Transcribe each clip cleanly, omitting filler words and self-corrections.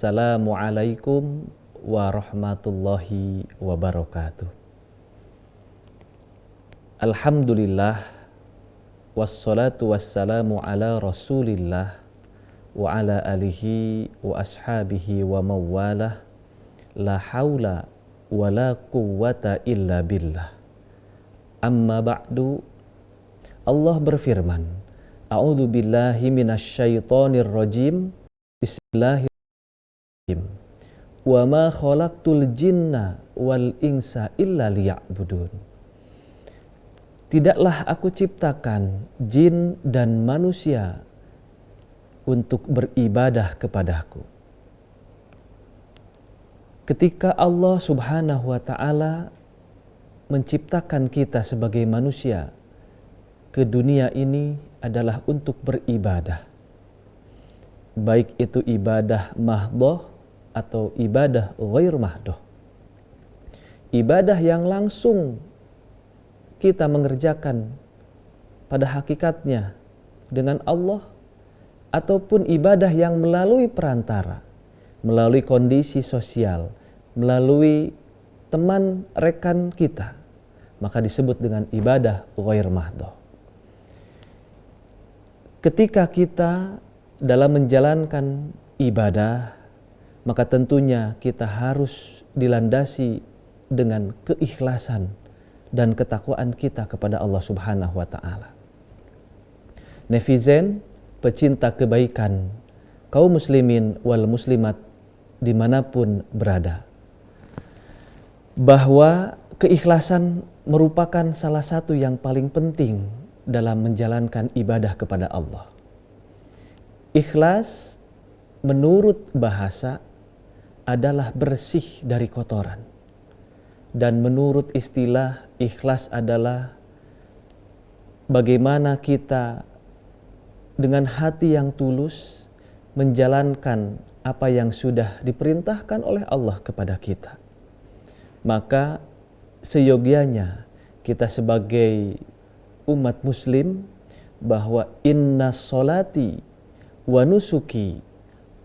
Assalamualaikum warahmatullahi wabarakatuh. Alhamdulillah, wassalatu wassalamu ala rasulillah wa ala alihi wa ashabihi wa mawalah. La hawla wa la quwwata illa billah. Amma ba'du. Allah berfirman, A'udzu billahi minasyaitonir rajim. Bismillahirrahmanirrahim. Wa ma khalaqtul jinna wal insa illa liya'budun. Tidaklah aku ciptakan jin dan manusia untuk beribadah kepadaku. Ketika Allah Subhanahu wa ta'ala menciptakan kita sebagai manusia ke dunia ini adalah untuk beribadah. Baik itu ibadah mahdhah atau ibadah ghair mahdhah. Ibadah yang langsung kita mengerjakan pada hakikatnya dengan Allah, ataupun ibadah yang melalui perantara, melalui kondisi sosial, melalui teman rekan kita, maka disebut dengan ibadah ghair mahdhah. Ketika kita dalam menjalankan ibadah, maka tentunya kita harus dilandasi dengan keikhlasan dan ketakwaan kita kepada Allah Subhanahu wa ta'ala. Netizen, pecinta kebaikan, kaum muslimin wal muslimat dimanapun berada, bahwa keikhlasan merupakan salah satu yang paling penting dalam menjalankan ibadah kepada Allah. Ikhlas menurut bahasa adalah bersih dari kotoran, dan menurut istilah ikhlas adalah bagaimana kita dengan hati yang tulus menjalankan apa yang sudah diperintahkan oleh Allah kepada kita. Maka seyogianya kita sebagai umat muslim bahwa inna sholati wa nusuki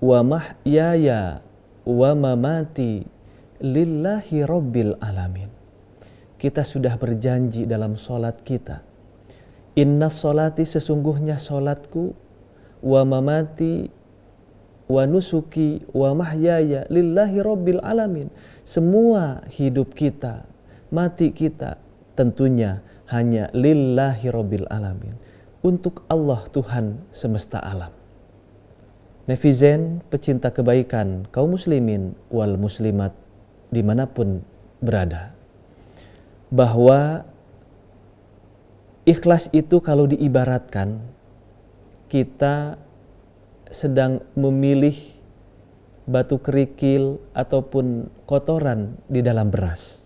wa mahyaya wa mamati lillahi rabbil alamin. Kita sudah berjanji dalam sholat kita, inna sholati, sesungguhnya sholatku, wa mamati wa nusuki wa mahyaya lillahi rabbil alamin. Semua hidup kita, mati kita tentunya hanya lillahi rabbil alamin, untuk Allah Tuhan semesta alam. Netizen, pecinta kebaikan, kaum muslimin wal muslimat dimanapun berada, bahwa ikhlas itu kalau diibaratkan kita sedang memilih batu kerikil ataupun kotoran di dalam beras.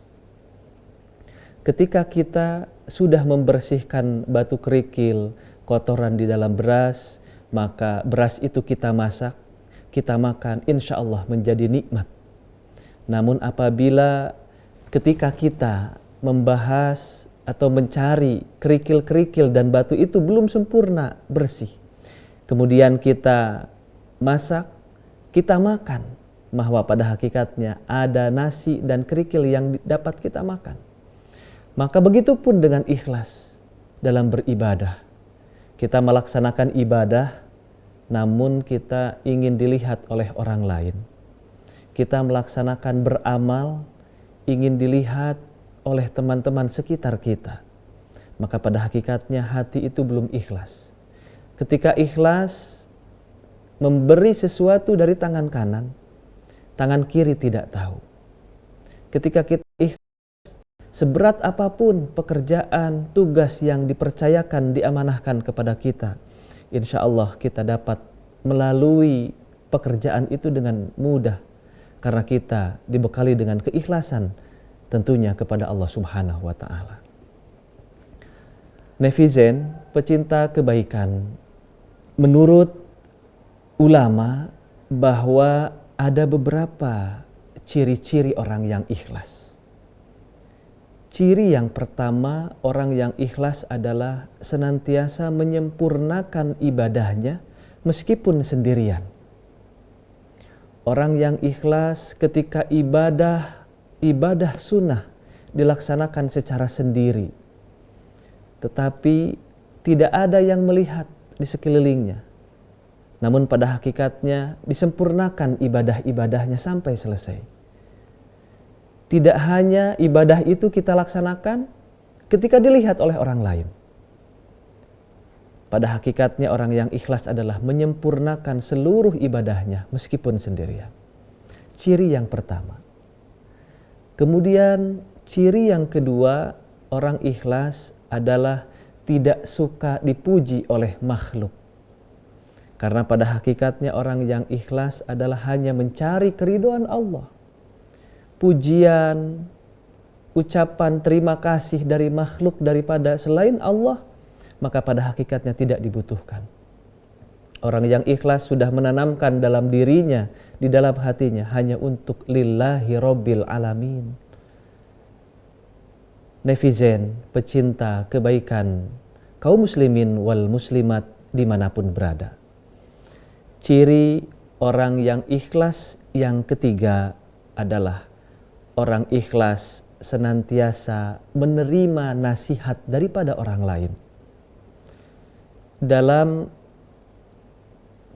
Ketika kita sudah membersihkan batu kerikil, kotoran di dalam beras, maka beras itu kita masak, kita makan, insya Allah menjadi nikmat. Namun apabila ketika kita membahas atau mencari kerikil-kerikil dan batu itu belum sempurna bersih, kemudian kita masak, kita makan, bahwa pada hakikatnya ada nasi dan kerikil yang dapat kita makan. Maka begitu pun dengan ikhlas dalam beribadah. Kita melaksanakan ibadah, namun kita ingin dilihat oleh orang lain. Kita melaksanakan beramal, ingin dilihat oleh teman-teman sekitar kita. Maka pada hakikatnya hati itu belum ikhlas. Ketika ikhlas memberi sesuatu dari tangan kanan, tangan kiri tidak tahu. Ketika kita ikhlas, seberat apapun pekerjaan, tugas yang dipercayakan, diamanahkan kepada kita, insya Allah kita dapat melalui pekerjaan itu dengan mudah, karena kita dibekali dengan keikhlasan tentunya kepada Allah Subhanahu wa ta'ala. Netizen, pecinta kebaikan, menurut ulama bahwa ada beberapa ciri-ciri orang yang ikhlas. Ciri yang pertama, orang yang ikhlas adalah senantiasa menyempurnakan ibadahnya meskipun sendirian. Orang yang ikhlas ketika ibadah sunnah dilaksanakan secara sendiri, tetapi tidak ada yang melihat di sekelilingnya. Namun pada hakikatnya disempurnakan ibadah-ibadahnya sampai selesai. Tidak hanya ibadah itu kita laksanakan ketika dilihat oleh orang lain. Pada hakikatnya orang yang ikhlas adalah menyempurnakan seluruh ibadahnya meskipun sendirian. Ciri yang pertama. Kemudian ciri yang kedua, orang ikhlas adalah tidak suka dipuji oleh makhluk. Karena pada hakikatnya orang yang ikhlas adalah hanya mencari keridhaan Allah. Pujian, ucapan terima kasih dari makhluk daripada selain Allah, maka pada hakikatnya tidak dibutuhkan. Orang yang ikhlas sudah menanamkan dalam dirinya, di dalam hatinya, hanya untuk lillahi rabbil alamin. Netizen, pecinta kebaikan, kaum muslimin wal muslimat dimanapun berada. Ciri orang yang ikhlas yang ketiga adalah orang ikhlas senantiasa menerima nasihat daripada orang lain. Dalam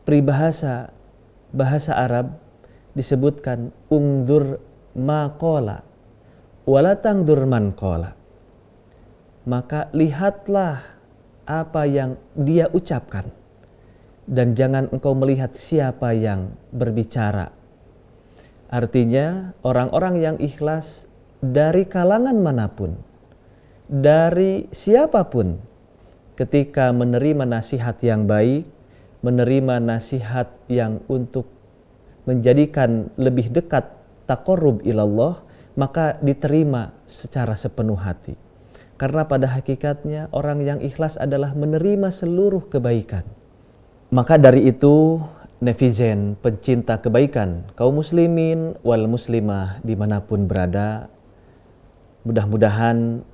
peribahasa bahasa Arab disebutkan ungdur ma qala wala tangdur man qala. Maka lihatlah apa yang dia ucapkan dan jangan engkau melihat siapa yang berbicara. Artinya orang-orang yang ikhlas dari kalangan manapun, dari siapapun, ketika menerima nasihat yang baik, menerima nasihat yang untuk menjadikan lebih dekat taqarrub ilallah, maka diterima secara sepenuh hati. Karena pada hakikatnya orang yang ikhlas adalah menerima seluruh kebaikan. Maka dari itu, netizen, pencinta kebaikan, kaum muslimin wal muslimah dimanapun berada, mudah-mudahan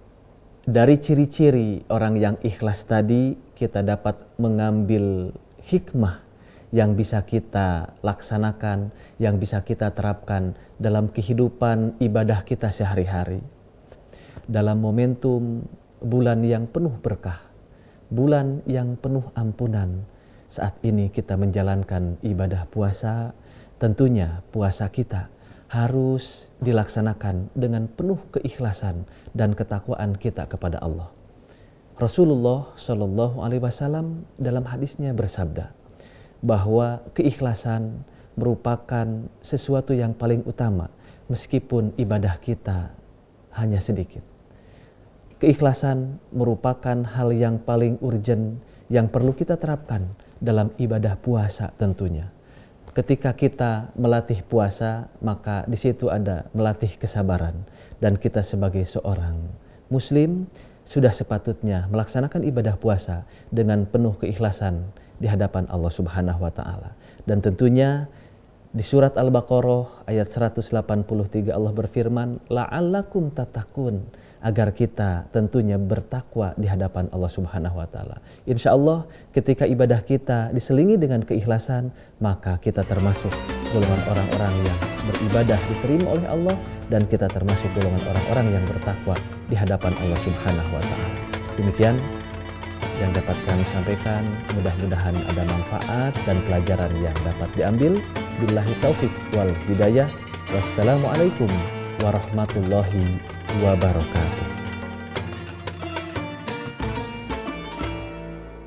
dari ciri-ciri orang yang ikhlas tadi kita dapat mengambil hikmah yang bisa kita laksanakan, yang bisa kita terapkan dalam kehidupan ibadah kita sehari-hari. Dalam momentum bulan yang penuh berkah, bulan yang penuh ampunan, saat ini kita menjalankan ibadah puasa, tentunya puasa kita harus dilaksanakan dengan penuh keikhlasan dan ketakwaan kita kepada Allah. Rasulullah Shallallahu Alaihi Wasallam dalam hadisnya bersabda bahwa keikhlasan merupakan sesuatu yang paling utama meskipun ibadah kita hanya sedikit. Keikhlasan merupakan hal yang paling urgent yang perlu kita terapkan dalam ibadah puasa tentunya. Ketika kita melatih puasa, maka di situ ada melatih kesabaran. Dan kita sebagai seorang muslim sudah sepatutnya melaksanakan ibadah puasa dengan penuh keikhlasan di hadapan Allah Subhanahu wa taala. Dan tentunya di surat Al-Baqarah ayat 183 Allah berfirman, la'allakum tattaqun, agar kita tentunya bertakwa di hadapan Allah Subhanahu wa taala. Insyaallah ketika ibadah kita diselingi dengan keikhlasan, maka kita termasuk golongan orang-orang yang beribadah diterima oleh Allah dan kita termasuk golongan orang-orang yang bertakwa di hadapan Allah Subhanahu wa taala. Demikian yang dapat kami sampaikan, mudah-mudahan ada manfaat dan pelajaran yang dapat diambil. Billahi taufik wal hidayah. Wassalamualaikum warahmatullahi wabarakatuh.